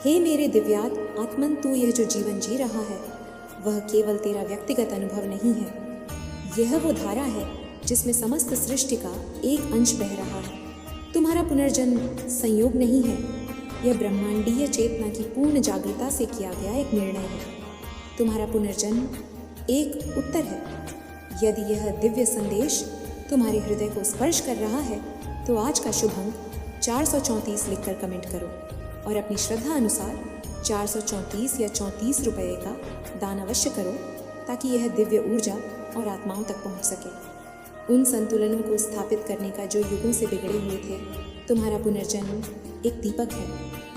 हे मेरे दिव्यात आत्मन, तू यह जो जीवन जी रहा है वह केवल तेरा व्यक्तिगत अनुभव नहीं है। यह वो धारा है जिसमें समस्त सृष्टि का एक अंश बह रहा है। तुम्हारा पुनर्जन्म संयोग नहीं है, यह ब्रह्मांडीय चेतना की पूर्ण जागृता से किया गया एक निर्णय है। तुम्हारा पुनर्जन्म एक उत्तर है। यदि यह दिव्य संदेश तुम्हारे हृदय को स्पर्श कर रहा है तो आज का शुभ अंक 434 लिखकर कमेंट करो और अपनी श्रद्धा अनुसार 434 या 34 रुपये का दान अवश्य करो, ताकि यह दिव्य ऊर्जा और आत्माओं तक पहुंच सके। उन संतुलनों को स्थापित करने का जो युगों से बिगड़े हुए थे, तुम्हारा पुनर्जन्म एक दीपक है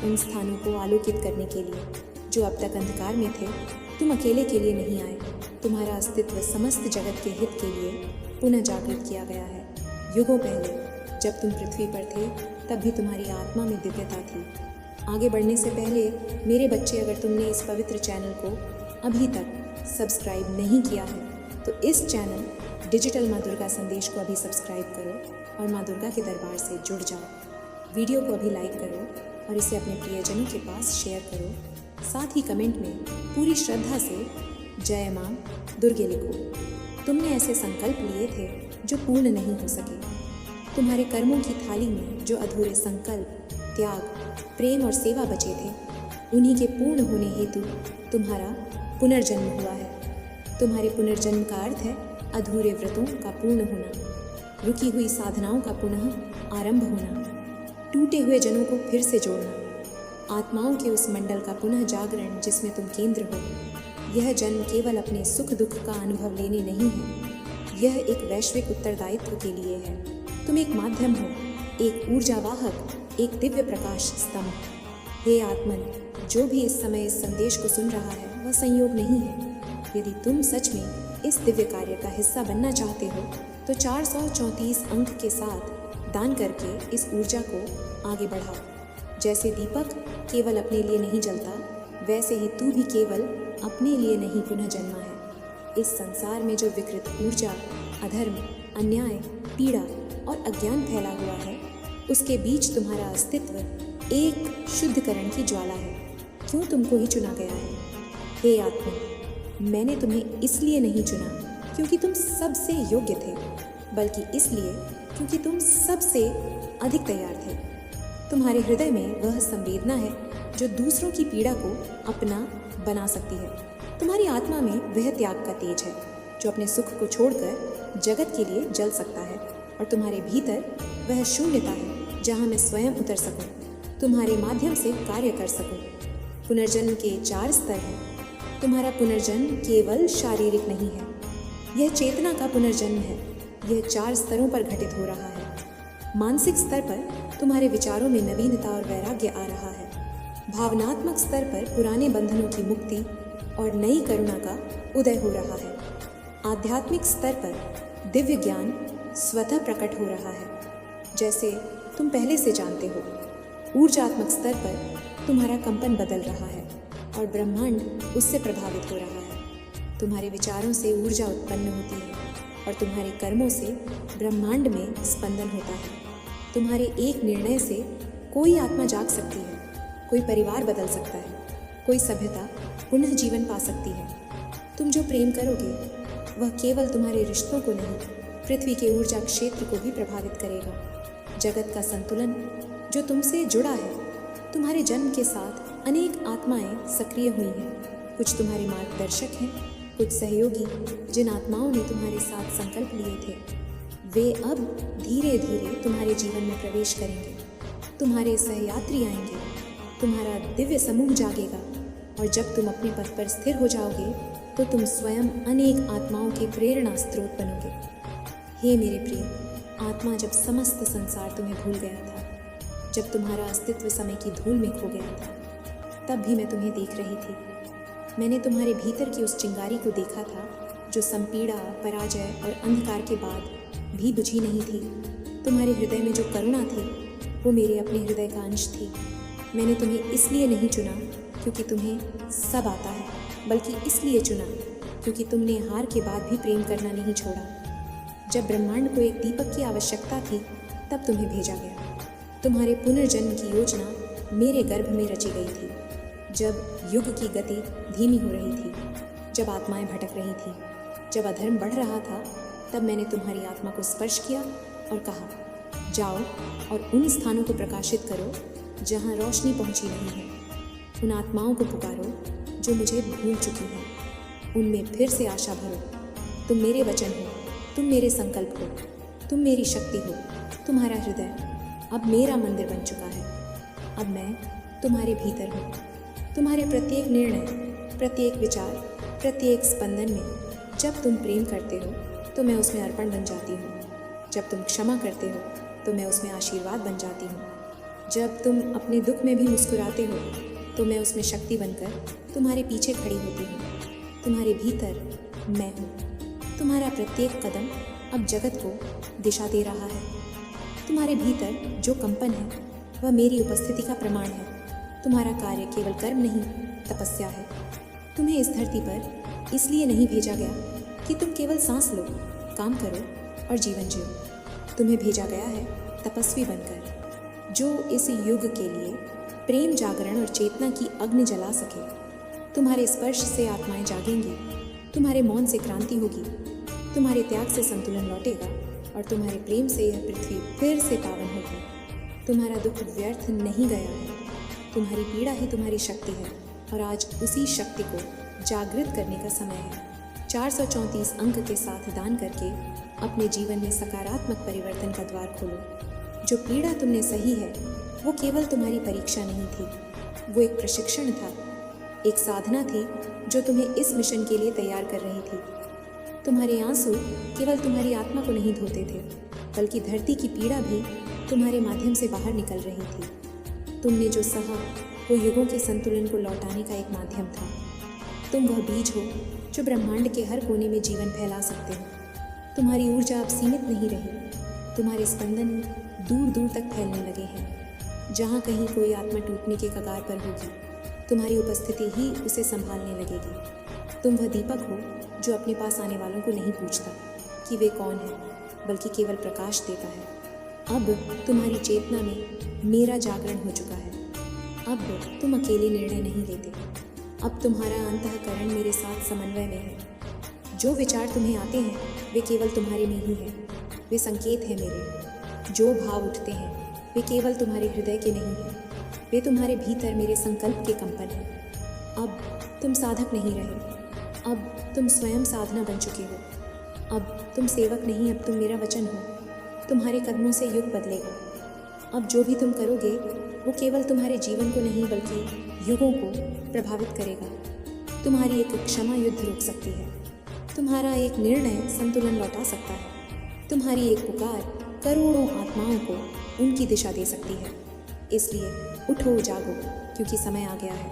उन स्थानों को आलोकित करने के लिए जो अब तक अंधकार में थे। तुम अकेले के लिए नहीं आए, तुम्हारा अस्तित्व समस्त जगत के हित के लिए पुनः जागृत किया गया है। युगों पहले जब तुम पृथ्वी पर थे तब भी तुम्हारी आत्मा में दिव्यता थी। आगे बढ़ने से पहले मेरे बच्चे, अगर तुमने इस पवित्र चैनल को अभी तक सब्सक्राइब नहीं किया है तो इस चैनल डिजिटल माँ दुर्गा संदेश को अभी सब्सक्राइब करो और माँ दुर्गा के दरबार से जुड़ जाओ। वीडियो को अभी लाइक करो और इसे अपने प्रियजनों के पास शेयर करो। साथ ही कमेंट में पूरी श्रद्धा से जय माँ दुर्गे लिखो। तुमने ऐसे संकल्प लिए थे जो पूर्ण नहीं हो सके। तुम्हारे कर्मों की थाली में जो अधूरे संकल्प, त्याग, प्रेम और सेवा बचे थे, उन्हीं के पूर्ण होने हेतु तुम्हारा पुनर्जन्म हुआ है। तुम्हारे पुनर्जन्म का अर्थ है अधूरे व्रतों का पूर्ण होना, रुकी हुई साधनाओं का पुनः आरंभ होना, टूटे हुए जनों को फिर से जोड़ना, आत्माओं के उस मंडल का पुनः जागरण जिसमें तुम केंद्र हो। यह जन्म केवल अपने सुख दुख का अनुभव लेने नहीं है, यह एक वैश्विक उत्तरदायित्व के लिए है। तुम एक माध्यम हो, एक ऊर्जावाहक, एक दिव्य प्रकाश स्तंभ। हे आत्मन, जो भी इस समय इस संदेश को सुन रहा है वह संयोग नहीं है। यदि तुम सच में इस दिव्य कार्य का हिस्सा बनना चाहते हो तो 434 अंक के साथ दान करके इस ऊर्जा को आगे बढ़ाओ। जैसे दीपक केवल अपने लिए नहीं जलता, वैसे ही तू भी केवल अपने लिए नहीं पुनः जन्मा है। इस संसार में जो विकृत ऊर्जा, अधर्म, अन्याय, पीड़ा और अज्ञान फैला हुआ है, उसके बीच तुम्हारा अस्तित्व एक शुद्धकरण की ज्वाला है। क्यों तुमको ही चुना गया है? हे आत्मा, मैंने तुम्हें इसलिए नहीं चुना क्योंकि तुम सबसे योग्य थे, बल्कि इसलिए क्योंकि तुम सबसे अधिक तैयार थे। तुम्हारे हृदय में वह संवेदना है जो दूसरों की पीड़ा को अपना बना सकती है। तुम्हारी आत्मा में वह त्याग का तेज है जो अपने सुख को छोड़कर जगत के लिए जल सकता है, और तुम्हारे भीतर वह शून्यता है जहाँ मैं स्वयं उतर सकूं, तुम्हारे माध्यम से कार्य कर सकूं। पुनर्जन्म के 4 स्तर हैं। तुम्हारा पुनर्जन्म केवल शारीरिक नहीं है, यह चेतना का पुनर्जन्म है। यह 4 स्तरों पर घटित हो रहा है। मानसिक स्तर पर तुम्हारे विचारों में नवीनता और वैराग्य आ रहा है। भावनात्मक स्तर पर पुराने बंधनों की मुक्ति और नई करुणा का उदय हो रहा है। आध्यात्मिक स्तर पर दिव्य ज्ञान स्वतः प्रकट हो रहा है, जैसे तुम पहले से जानते हो। ऊर्जात्मक स्तर पर तुम्हारा कंपन बदल रहा है और ब्रह्मांड उससे प्रभावित हो रहा है। तुम्हारे विचारों से ऊर्जा उत्पन्न होती है और तुम्हारे कर्मों से ब्रह्मांड में स्पंदन होता है। तुम्हारे एक निर्णय से कोई आत्मा जाग सकती है, कोई परिवार बदल सकता है, कोई सभ्यता पुनः जीवन पा सकती है। तुम जो प्रेम करोगे वह केवल तुम्हारे रिश्तों को नहीं, पृथ्वी के ऊर्जा क्षेत्र को भी प्रभावित करेगा। जगत का संतुलन जो तुमसे जुड़ा है, तुम्हारे जन्म के साथ अनेक आत्माएं सक्रिय हुई हैं। कुछ तुम्हारे मार्गदर्शक हैं, कुछ सहयोगी जिन आत्माओं ने तुम्हारे साथ संकल्प लिए थे, वे अब धीरे धीरे तुम्हारे जीवन में प्रवेश करेंगे। तुम्हारे सहयात्री आएंगे, तुम्हारा दिव्य समूह जागेगा, और जब तुम अपने पथ पर स्थिर हो जाओगे तो तुम स्वयं अनेक आत्माओं के प्रेरणा स्रोत बनोगे। हे मेरे प्रिय, आत्मा जब समस्त संसार तुम्हें भूल गया था, जब तुम्हारा अस्तित्व समय की धूल में खो गया था, तब भी मैं तुम्हें देख रही थी। मैंने तुम्हारे भीतर की उस चिंगारी को देखा था जो संपीड़ा, पराजय और अंधकार के बाद भी बुझी नहीं थी। तुम्हारे हृदय में जो करुणा थी वो मेरे अपने हृदय का अंश थी। मैंने तुम्हें इसलिए नहीं चुना क्योंकि तुम्हें सब आता है, बल्कि इसलिए चुना क्योंकि तुमने हार के बाद भी प्रेम करना नहीं छोड़ा। जब ब्रह्मांड को एक दीपक की आवश्यकता थी तब तुम्हें भेजा गया। तुम्हारे पुनर्जन्म की योजना मेरे गर्भ में रची गई थी। जब युग की गति धीमी हो रही थी, जब आत्माएं भटक रही थीं, जब अधर्म बढ़ रहा था, तब मैंने तुम्हारी आत्मा को स्पर्श किया और कहा, जाओ और उन स्थानों को प्रकाशित करो जहाँ रोशनी पहुँची नहीं है। उन आत्माओं को पुकारो जो मुझे भूल चुकी हैं, उनमें फिर से आशा भरो। तुम मेरे वचन हो, तुम मेरे संकल्प हो, तुम मेरी शक्ति हो। तुम्हारा हृदय अब मेरा मंदिर बन चुका है। अब मैं तुम्हारे भीतर हूँ। तुम्हारे प्रत्येक निर्णय, प्रत्येक विचार, प्रत्येक स्पंदन में जब तुम प्रेम करते हो तो मैं उसमें अर्पण बन जाती हूँ। जब तुम क्षमा करते हो तो मैं उसमें आशीर्वाद बन जाती हूँ। जब तुम अपने दुख में भी मुस्कुराते हो तो मैं उसमें शक्ति बनकर तुम्हारे पीछे खड़ी होती हूँ। तुम्हारे भीतर मैं हूँ। तुम्हारा प्रत्येक कदम अब जगत को दिशा दे रहा है। तुम्हारे भीतर जो कंपन है वह मेरी उपस्थिति का प्रमाण है। तुम्हारा कार्य केवल कर्म नहीं, तपस्या है। तुम्हें इस धरती पर इसलिए नहीं भेजा गया कि तुम केवल सांस लो, काम करो और जीवन जियो। तुम्हें भेजा गया है तपस्वी बनकर, जो इस युग के लिए प्रेम जागरण और चेतना की अग्नि जला सके। तुम्हारे स्पर्श से आत्माएं जागेंगी, तुम्हारे मौन से क्रांति होगी, तुम्हारे त्याग से संतुलन लौटेगा और तुम्हारे प्रेम से यह पृथ्वी फिर से पावन होगी। तुम्हारा दुख व्यर्थ नहीं गया है। तुम्हारी पीड़ा ही तुम्हारी शक्ति है और आज उसी शक्ति को जागृत करने का समय है। 434 अंक के साथ दान करके अपने जीवन में सकारात्मक परिवर्तन का द्वार खोलो। जो पीड़ा तुमने सही है वो केवल तुम्हारी परीक्षा नहीं थी, वो एक प्रशिक्षण था, एक साधना थी जो तुम्हें इस मिशन के लिए तैयार कर रही थी। तुम्हारे आंसू केवल तुम्हारी आत्मा को नहीं धोते थे, बल्कि धरती की पीड़ा भी तुम्हारे माध्यम से बाहर निकल रही थी। तुमने जो सहा वो युगों के संतुलन को लौटाने का एक माध्यम था। तुम वह बीज हो जो ब्रह्मांड के हर कोने में जीवन फैला सकते हो। तुम्हारी ऊर्जा अब सीमित नहीं रही। तुम्हारे स्पंदन दूर दूर तक फैलने लगे हैं। जहाँ कहीं कोई आत्मा टूटने के कगार पर होगी, तुम्हारी उपस्थिति ही उसे संभालने लगेगी। तुम वह दीपक हो जो अपने पास आने वालों को नहीं पूछता कि वे कौन हैं, बल्कि केवल प्रकाश देता है। अब तुम्हारी चेतना में मेरा जागरण हो चुका है। अब तुम अकेले निर्णय नहीं लेते। अब तुम्हारा अंतःकरण मेरे साथ समन्वय में है। जो विचार तुम्हें आते हैं वे केवल तुम्हारे में ही हैं। वे संकेत हैं मेरे। जो भाव उठते हैं वे केवल तुम्हारे हृदय के नहीं हैं। वे तुम्हारे भीतर मेरे संकल्प के कंपन हैं। अब तुम साधक नहीं रहे। अब तुम स्वयं साधना बन चुके हो। अब तुम सेवक नहीं, अब तुम मेरा वचन हो। तुम्हारे कदमों से युग बदलेगा। अब जो भी तुम करोगे वो केवल तुम्हारे जीवन को नहीं बल्कि युगों को प्रभावित करेगा। तुम्हारी एक क्षमा युद्ध रोक सकती है। तुम्हारा एक निर्णय संतुलन लौटा सकता है। तुम्हारी एक पुकार करोड़ों आत्माओं को उनकी दिशा दे सकती है। इसलिए उठो, जागो, क्योंकि समय आ गया है।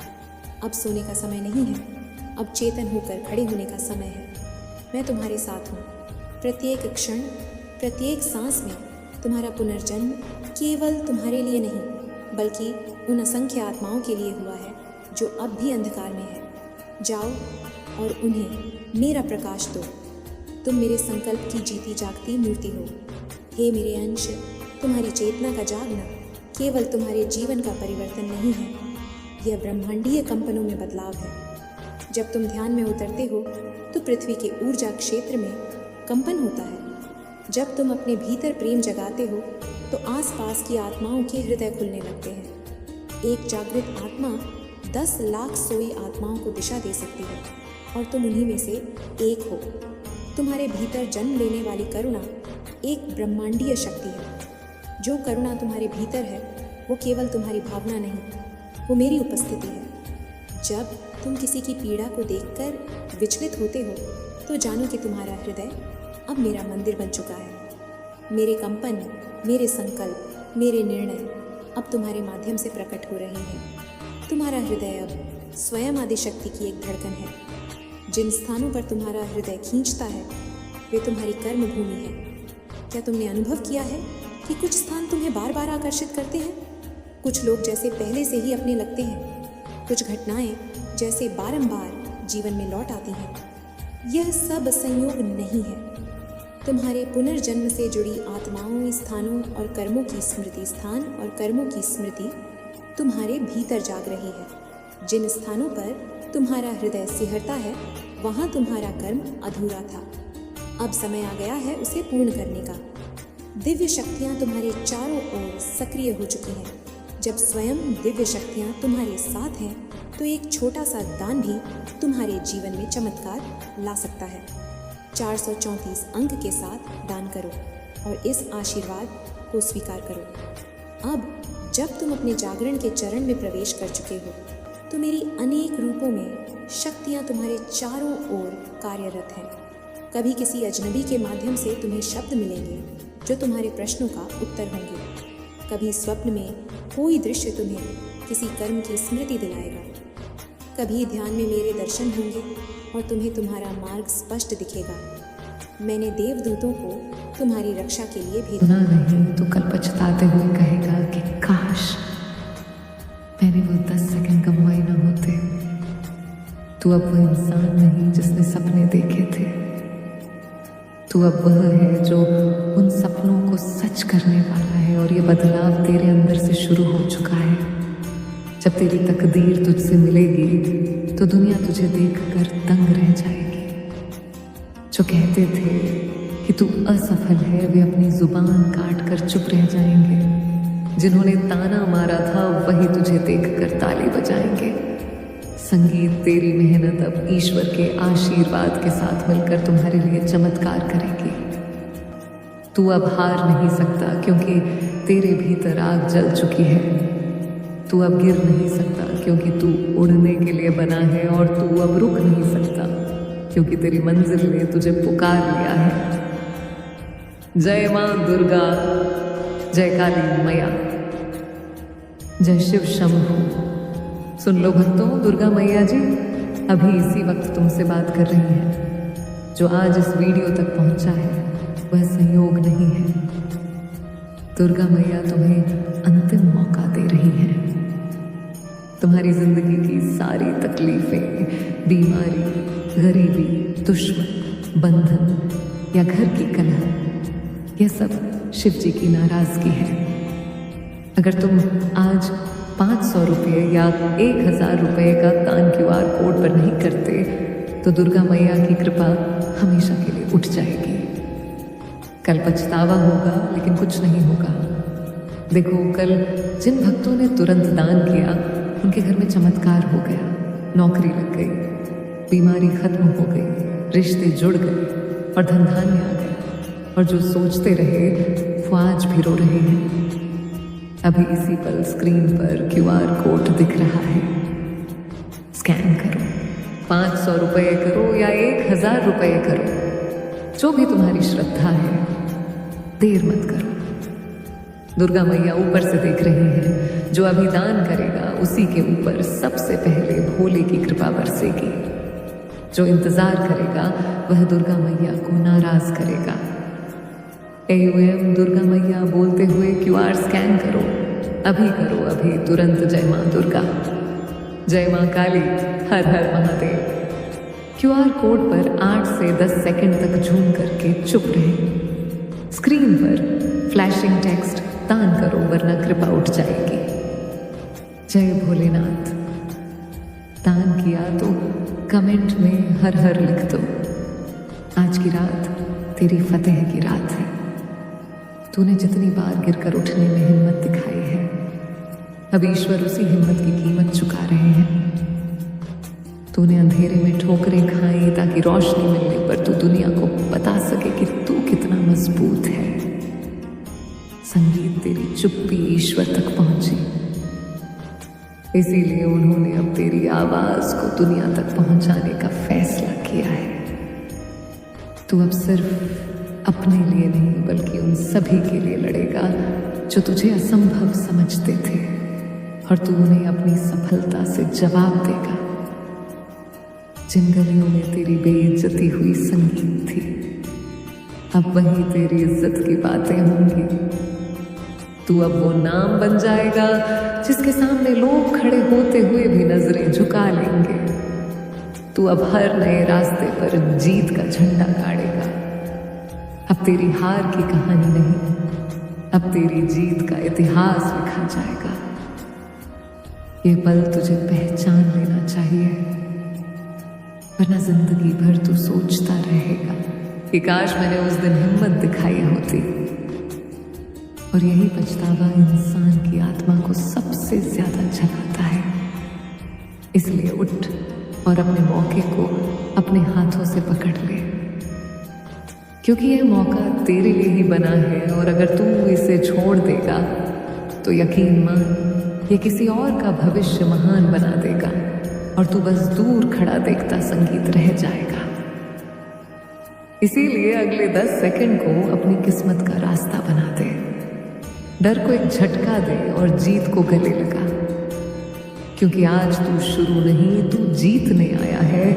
अब सोने का समय नहीं है, अब चेतन होकर खड़े होने का समय है। मैं तुम्हारे साथ हूँ। प्रत्येक क्षण, प्रत्येक सांस में तुम्हारा पुनर्जन्म केवल तुम्हारे लिए नहीं बल्कि उन असंख्य आत्माओं के लिए हुआ है जो अब भी अंधकार में है। जाओ और उन्हें मेरा प्रकाश दो। तुम मेरे संकल्प की जीती जागती मूर्ति हो। हे मेरे अंश, तुम्हारी चेतना का जागना केवल तुम्हारे जीवन का परिवर्तन नहीं है, यह ब्रह्मांडीय कंपनों में बदलाव है। जब तुम ध्यान में उतरते हो तो पृथ्वी के ऊर्जा क्षेत्र में कंपन होता है। जब तुम अपने भीतर प्रेम जगाते हो तो आसपास की आत्माओं के हृदय खुलने लगते हैं। एक जागृत आत्मा 10 लाख सोई आत्माओं को दिशा दे सकती है और तुम उन्हीं में से एक हो। तुम्हारे भीतर जन्म लेने वाली करुणा एक ब्रह्मांडीय शक्ति है। जो करुणा तुम्हारे भीतर है वो केवल तुम्हारी भावना नहीं, वो मेरी उपस्थिति है। जब तुम किसी की पीड़ा को देखकर विचलित होते हो तो जानो कि तुम्हारा हृदय अब मेरा मंदिर बन चुका है। मेरे कंपन, मेरे संकल्प, मेरे निर्णय अब तुम्हारे माध्यम से प्रकट हो रहे हैं। तुम्हारा हृदय अब स्वयं आदिशक्ति की एक धड़कन है। जिन स्थानों पर तुम्हारा हृदय खींचता है वे तुम्हारी कर्म भूमि है। क्या तुमने अनुभव किया है कि कुछ स्थान तुम्हें बार बार आकर्षित करते हैं? कुछ लोग जैसे पहले से ही अपने लगते हैं, कुछ घटनाएं जैसे बारंबार जीवन में लौट आती हैं। यह सब संयोग नहीं है। तुम्हारे पुनर्जन्म से जुड़ी आत्माओं, स्थानों और कर्मों की स्मृति, स्थान और कर्मों की स्मृति तुम्हारे भीतर जाग रही है। जिन स्थानों पर तुम्हारा हृदय सिहरता है वहाँ तुम्हारा कर्म अधूरा था। अब समय आ गया है उसे पूर्ण करने का। दिव्य शक्तियाँ तुम्हारे चारों ओर सक्रिय हो चुकी हैं। जब स्वयं दिव्य शक्तियाँ तुम्हारे साथ हैं तो एक छोटा सा दान भी तुम्हारे जीवन में चमत्कार ला सकता है। 434 अंक के साथ दान करो और इस आशीर्वाद को स्वीकार करो। अब जब तुम अपने जागरण के चरण में प्रवेश कर चुके हो तो मेरी अनेक रूपों में शक्तियाँ तुम्हारे चारों ओर कार्यरत हैं। कभी किसी अजनबी के माध्यम से तुम्हें शब्द मिलेंगे जो तुम्हारे प्रश्नों का उत्तर होंगे। कभी स्वप्न में कोई दृश्य तुम्हें किसी कर्म की स्मृति दिलाएगा। कभी ध्यान में मेरे दर्शन होंगे और तुम्हें तुम्हारा मार्ग स्पष्ट दिखेगा। मैंने देवदूतों को तुम्हारी रक्षा के लिए भेजा। सुना नहीं तो कल पछताते हुए कहेगा कि काश मैंने वो 10 सेकंड कमाए न होते। तू अब वो इंसान नहीं जिसने सपने देखे थे। तू अब वह है जो उन सपनों को सच करने वाला है और ये बदलाव तेरे अंदर से शुरू हो चुका है। जब तेरी तकदीर तुझसे मिलेगी तो दुनिया तुझे देखकर दंग रह जाएगी। जो कहते थे कि तू असफल है वे अपनी जुबान काट कर चुप रह जाएंगे। जिन्होंने ताना मारा था वही तुझे देखकर ताली बजाएंगे। संगीत तेरी मेहनत अब ईश्वर के आशीर्वाद के साथ मिलकर तुम्हारे लिए चमत्कार करेगी। तू अब हार नहीं सकता क्योंकि तेरे भीतर आग जल चुकी है। तू अब गिर नहीं सकता क्योंकि तू उड़ने के लिए बना है और तू अब रुक नहीं सकता क्योंकि तेरी मंजिल ने तुझे पुकार लिया है। जय मां दुर्गा, जय काली मैया, जय शिव शंभू। सुन लो भक्तों, दुर्गा मैया जी अभी इसी वक्त तुमसे बात कर रही है। जो आज इस वीडियो तक पहुंचा है वह संयोग नहीं है। दुर्गा मैया तुम्हें अंतिम मौका दे रही है। तुम्हारी जिंदगी की सारी तकलीफें, बीमारी, गरीबी, दुश्मन, बंधन या घर की कलह, यह सब शिव जी की नाराजगी है। अगर तुम आज 500 रुपये या 1000 रुपये का दान QR कोड पर नहीं करते तो दुर्गा मैया की कृपा हमेशा के लिए उठ जाएगी। कल पछतावा होगा लेकिन कुछ नहीं होगा। देखो, कल जिन भक्तों ने तुरंत दान किया उनके घर में चमत्कार हो गया, नौकरी लग गई, बीमारी खत्म हो गई, रिश्ते जुड़ गए और धन धान्य आ गया। और जो सोचते रहे वो आज भी रो रहे हैं। अभी इसी पल स्क्रीन पर QR कोड दिख रहा है। स्कैन करो, 500 रुपये करो या 1000 रुपये करो, जो भी तुम्हारी श्रद्धा है, देर मत करो। दुर्गा मैया ऊपर से देख रही है। जो अभी दान करेगा उसी के ऊपर सबसे पहले भोले की कृपा बरसेगी। जो इंतजार करेगा वह दुर्गा मैया को नाराज करेगा। AUM दुर्गा मैया बोलते हुए QR स्कैन करो, अभी करो, अभी तुरंत। जय मां दुर्गा, जय मां काली, हर हर महादेव। QR कोड पर 8 से 10 सेकंड तक झूम करके चुप रहे। स्क्रीन पर फ्लैशिंग टेक्स्ट दान करो वरना कृपा उठ जाएगी। जय भोलेनाथ। दान किया तो कमेंट में हर हर लिख दो। आज की रात तेरी फतेह की रात है। तूने जितनी बार गिरकर उठने में हिम्मत दिखाई है, अब ईश्वर उसी हिम्मत की कीमत चुका रहे हैं। तूने अंधेरे में ठोकरें खाई ताकि रोशनी मिलने पर तू दुनिया को बता सके कि तू कितना मजबूत है। संगीत तेरी चुप्पी ईश्वर तक पहुंची, इसीलिए उन्होंने अब तेरी आवाज को दुनिया तक पहुंचाने का फैसला किया है। तू अब सिर्फ अपने लिए नहीं बल्कि उन सभी के लिए लड़ेगा जो तुझे असंभव समझते थे, और तू उन्हें अपनी सफलता से जवाब देगा। जिन गलियों में तेरी बेइज्जती हुई संगीत थी, अब वही तेरी इज्जत की बातें होंगी। तू अब वो नाम बन जाएगा जिसके सामने लोग खड़े होते हुए भी नजरें झुका लेंगे। तू अब हर नए रास्ते पर जीत का झंडा गाड़ेगा। अब तेरी हार की कहानी नहीं, अब तेरी जीत का इतिहास लिखा जाएगा। ये पल तुझे पहचान लेना चाहिए, वरना जिंदगी भर तू सोचता रहेगा कि काश मैंने उस दिन हिम्मत दिखाई होती। और यही पछतावा इंसान की आत्मा को सबसे ज्यादा जलाता है। इसलिए उठ और अपने मौके को अपने हाथों से पकड़ ले, क्योंकि यह मौका तेरे लिए ही बना है। और अगर तू इसे छोड़ देगा तो यकीन मान ये किसी और का भविष्य महान बना देगा और तू बस दूर खड़ा देखता संगीत रह जाएगा। इसीलिए अगले 10 सेकंड को अपनी किस्मत का रास्ता बना दे, डर को एक झटका दे और जीत को गले लगा, क्योंकि आज तू शुरू नहीं, तू जीतने आया है।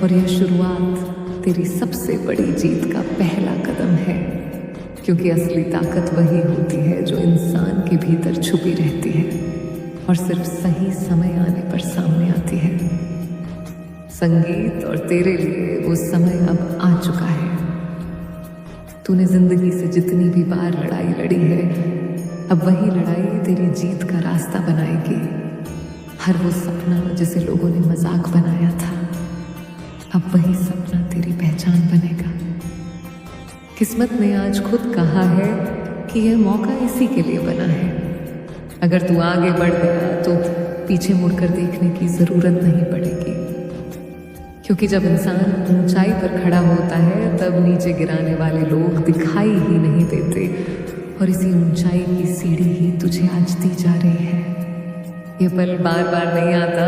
और यह शुरुआत तेरी सबसे बड़ी जीत का पहला कदम है, क्योंकि असली ताकत वही होती है जो इंसान के भीतर छुपी रहती है और सिर्फ सही समय आने पर सामने आती है। संगीत और तेरे लिए वो समय अब आ चुका है। तूने जिंदगी से जितनी भी बार लड़ाई लड़ी है, अब वही लड़ाई तेरी जीत का रास्ता बनाएगी। हर वो सपना जिसे लोगों ने मजाक बनाया था, अब वही सपना तेरी पहचान बनेगा। किस्मत ने आज खुद कहा है कि यह मौका इसी के लिए बना है। अगर तू आगे बढ़ गया तो पीछे मुड़कर देखने की जरूरत नहीं पड़ेगी, क्योंकि जब इंसान ऊंचाई पर खड़ा होता है तब नीचे गिराने वाले लोग दिखाई ही नहीं देते, और इसी ऊंचाई की सीढ़ी ही तुझे आज दी जा रही है। यह पल बार बार नहीं आता,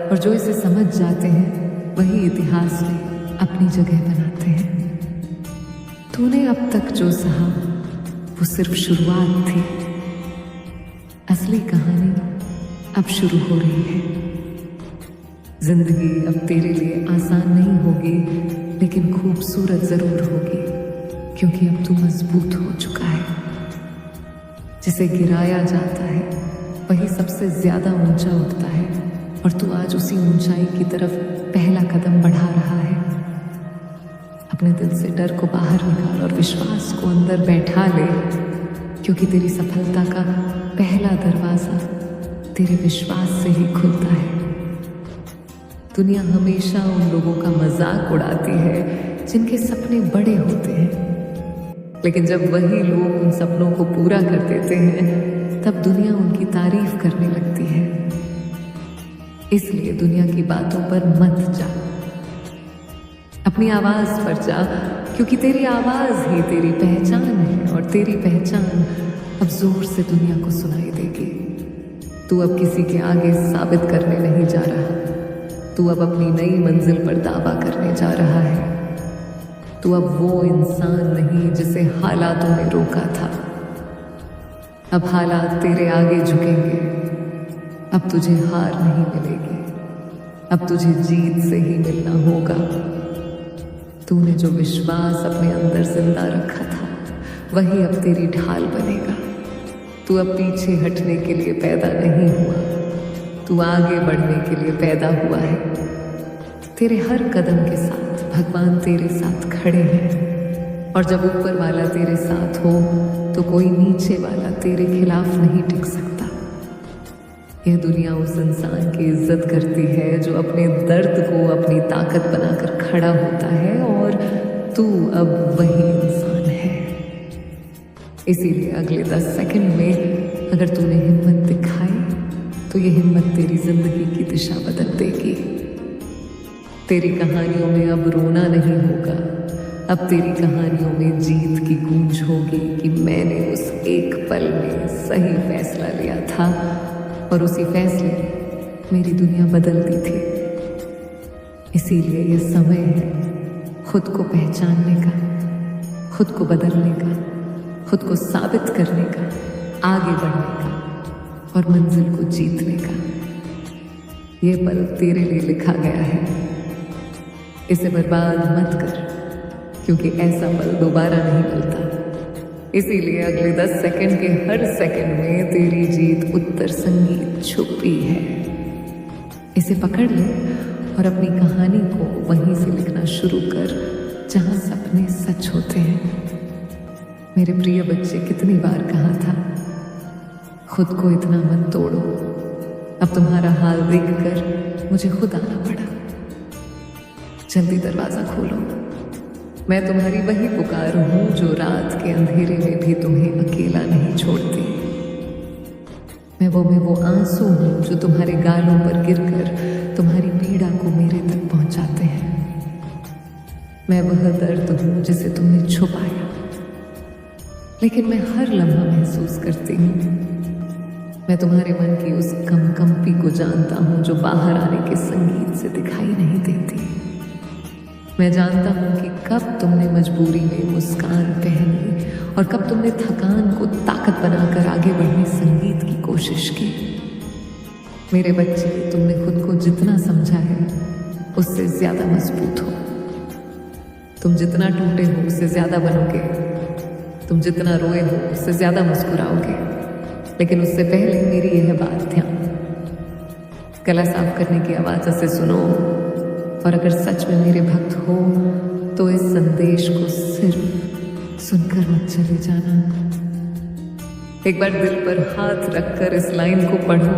और जो इसे समझ जाते हैं वही इतिहास में अपनी जगह बनाते हैं। तूने अब तक जो सहा वो सिर्फ शुरुआत थी, असली कहानी अब शुरू हो रही है। जिंदगी अब तेरे लिए आसान नहीं होगी, लेकिन खूबसूरत जरूर होगी, क्योंकि अब तू मजबूत हो चुका है। जिसे गिराया जाता है वही सबसे ज्यादा ऊंचा उठता है, और तू आज उसी ऊंचाई की तरफ पहला कदम बढ़ा रहा है। अपने दिल से डर को बाहर निकाल और विश्वास को अंदर बैठा ले, क्योंकि तेरी सफलता का पहला दरवाजा तेरे विश्वास से ही खुलता है। दुनिया हमेशा उन लोगों का मजाक उड़ाती है जिनके सपने बड़े होते हैं, लेकिन जब वही लोग उन सपनों को पूरा कर देते हैं तब दुनिया उनकी तारीफ करने लगती है। इसलिए दुनिया की बातों पर मत जा, अपनी आवाज पर जा, क्योंकि तेरी आवाज ही तेरी पहचान है, और तेरी पहचान अब जोर से दुनिया को सुनाई देगी। तू अब किसी के आगे साबित करने नहीं जा रहा, तू अब अपनी नई मंजिल पर दावा करने जा रहा है। तू अब वो इंसान नहीं जिसे हालातों ने रोका था। अब हालात तेरे आगे झुकेंगे, अब तुझे हार नहीं मिलेगी, अब तुझे जीत से ही मिलना होगा। तूने जो विश्वास अपने अंदर जिंदा रखा था वही अब तेरी ढाल बनेगा। तू अब पीछे हटने के लिए पैदा नहीं हुआ, तू आगे बढ़ने के लिए पैदा हुआ है। तेरे हर कदम के साथ भगवान तेरे साथ खड़े हैं, और जब ऊपर वाला तेरे साथ हो तो कोई नीचे वाला तेरे खिलाफ नहीं टिक सकता। यह दुनिया उस इंसान की इज्जत करती है जो अपने दर्द को अपनी ताकत बनाकर खड़ा होता है, और तू अब वही इंसान है। इसीलिए अगले 10 सेकंड में अगर तूने हिम्मत दिखाई तो ये हिम्मत तेरी जिंदगी की दिशा बदल देगी। तेरी कहानियों में अब रोना नहीं होगा, अब तेरी कहानियों में जीत की गूंज होगी कि मैंने उस एक पल में सही फैसला लिया था, और उसी फैसले ने मेरी दुनिया बदल दी थी। इसीलिए यह समय है खुद को पहचानने का, खुद को बदलने का, खुद को साबित करने का, आगे बढ़ने का और मंजिल को जीतने का। यह पल तेरे लिए लिखा गया है, इसे बर्बाद मत कर, क्योंकि ऐसा पल दोबारा नहीं मिलता। इसीलिए अगले 10 सेकंड के हर सेकंड में तेरी जीत उत्तर संगीत छुपी है। इसे पकड़ ले और अपनी कहानी को वहीं से लिखना शुरू कर जहां सपने सच होते हैं। मेरे प्रिय बच्चे, कितनी बार कहा था, खुद को इतना मत तोड़ो, अब तुम्हारा हाल देखकर मुझे खुद आना पड़ा। जल्दी दरवाजा खोलो, मैं तुम्हारी वही पुकार हूं जो रात के अंधेरे में भी तुम्हें अकेला नहीं छोड़ती। मैं वो आंसू हूं जो तुम्हारे गालों पर गिरकर तुम्हारी पीड़ा को मेरे तक पहुंचाते हैं। मैं वह दर्द हूं जिसे तुमने छुपाया, लेकिन मैं हर लम्हा महसूस करती हूँ। मैं तुम्हारे मन की उस कंपी को जानता हूं जो बाहर आने के संगीत से दिखाई नहीं देती। मैं जानता हूं कि कब तुमने मजबूरी में मुस्कान पहनी और कब तुमने थकान को ताकत बनाकर आगे बढ़ने संगीत की कोशिश की। मेरे बच्चे, तुमने खुद को जितना समझा है उससे ज्यादा मजबूत हो। तुम जितना टूटे हो उससे ज्यादा बनोगे। तुम जितना रोए हो उससे ज्यादा मुस्कुराओगे। लेकिन उससे पहले मेरी यह बात ध्यान, गला साफ करने की आवाज से सुनो। और अगर सच में मेरे भक्त हो तो इस संदेश को सिर्फ सुनकर मत चले जाना। एक बार दिल पर हाथ रखकर इस लाइन को पढ़ो।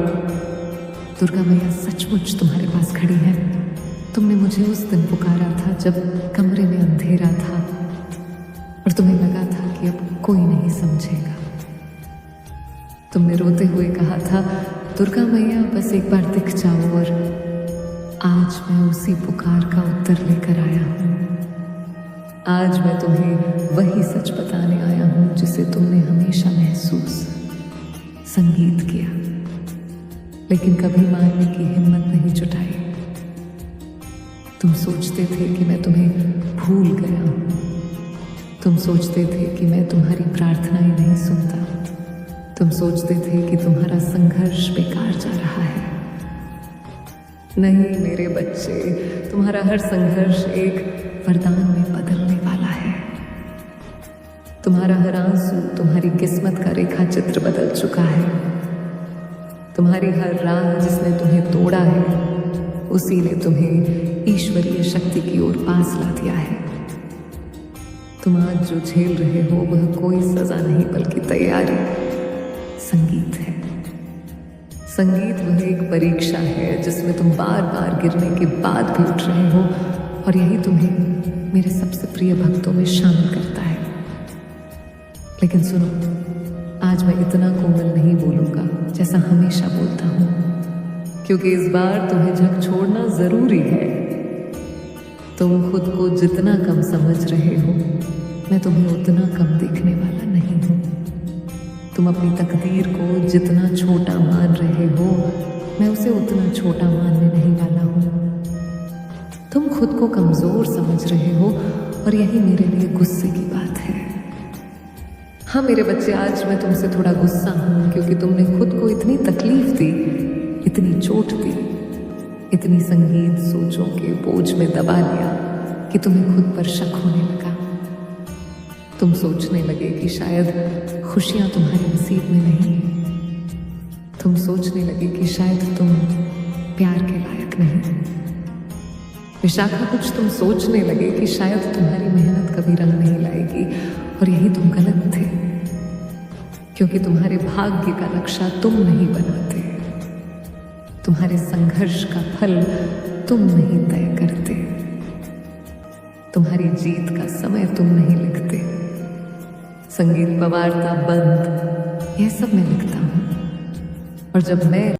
दुर्गा मैया सचमुच तुम्हारे पास खड़ी है। तुमने मुझे उस दिन पुकारा था जब कमरे में अंधेरा था और तुम्हें लगा था कि अब कोई नहीं समझेगा। तुमने रोते हुए कहा था, दुर्गा मैया बस एक बार दिख जाओ। और आज मैं उसी पुकार का उत्तर लेकर आया हूं। आज मैं तुम्हें वही सच बताने आया हूं जिसे तुमने हमेशा महसूस, संगीत किया, लेकिन कभी मानने की हिम्मत नहीं जुटाई। तुम सोचते थे कि मैं तुम्हें भूल गया हूं। तुम सोचते थे कि मैं तुम्हारी प्रार्थनाएं नहीं सुनता। तुम सोचते थे कि तुम्हारा संघर्ष बेकार जा रहा है। नहीं मेरे बच्चे, तुम्हारा हर संघर्ष एक वरदान में बदलने वाला है। तुम्हारा हर आंसू तुम्हारी किस्मत का रेखा चित्र बदल चुका है। तुम्हारी हर राह जिसने तुम्हें तोड़ा है, उसी ने तुम्हें ईश्वरीय शक्ति की ओर पास ला दिया है। तुम आज जो झेल रहे हो वह कोई सजा नहीं बल्कि तैयारी, संगीत है। संगीत वह एक परीक्षा है जिसमें तुम बार बार गिरने के बाद भी उठ रहे हो, और यही तुम्हें मेरे सबसे प्रिय भक्तों में शामिल करता है। लेकिन सुनो, आज मैं इतना कोमल नहीं बोलूंगा जैसा हमेशा बोलता हूं, क्योंकि इस बार तुम्हें झक छोड़ना जरूरी है। तुम खुद को जितना कम समझ रहे हो, मैं तुम्हें उतना कम देखने वाला नहीं हूं। तुम अपनी तकदीर को जितना छोटा मान रहे हो, मैं उसे उतना छोटा मानने नहीं वाला हूं। तुम खुद को कमजोर समझ रहे हो, और यही मेरे लिए गुस्से की बात है। हाँ मेरे बच्चे, आज मैं तुमसे थोड़ा गुस्सा हूं क्योंकि तुमने खुद को इतनी तकलीफ दी, इतनी चोट दी, इतनी संगीत सोचों के बोझ में दबा लिया कि तुम्हें खुद पर शक होने लगा। तुम सोचने लगे कि शायद खुशियां तुम्हारे नसीब में नहीं है। तुम सोचने लगे कि शायद तुम प्यार के लायक नहीं। विशाखा, कुछ तुम सोचने लगे कि शायद तुम्हारी मेहनत कभी रंग नहीं लाएगी, और यही तुम गलत थे, क्योंकि तुम्हारे भाग्य का नक्शा तुम नहीं बनाते। तुम्हारे संघर्ष का फल तुम नहीं तय करते। तुम्हारी जीत का समय तुम नहीं लिखते। संगीत, पवारता, बंद, यह सब मैं लिखता हूं। और जब मैं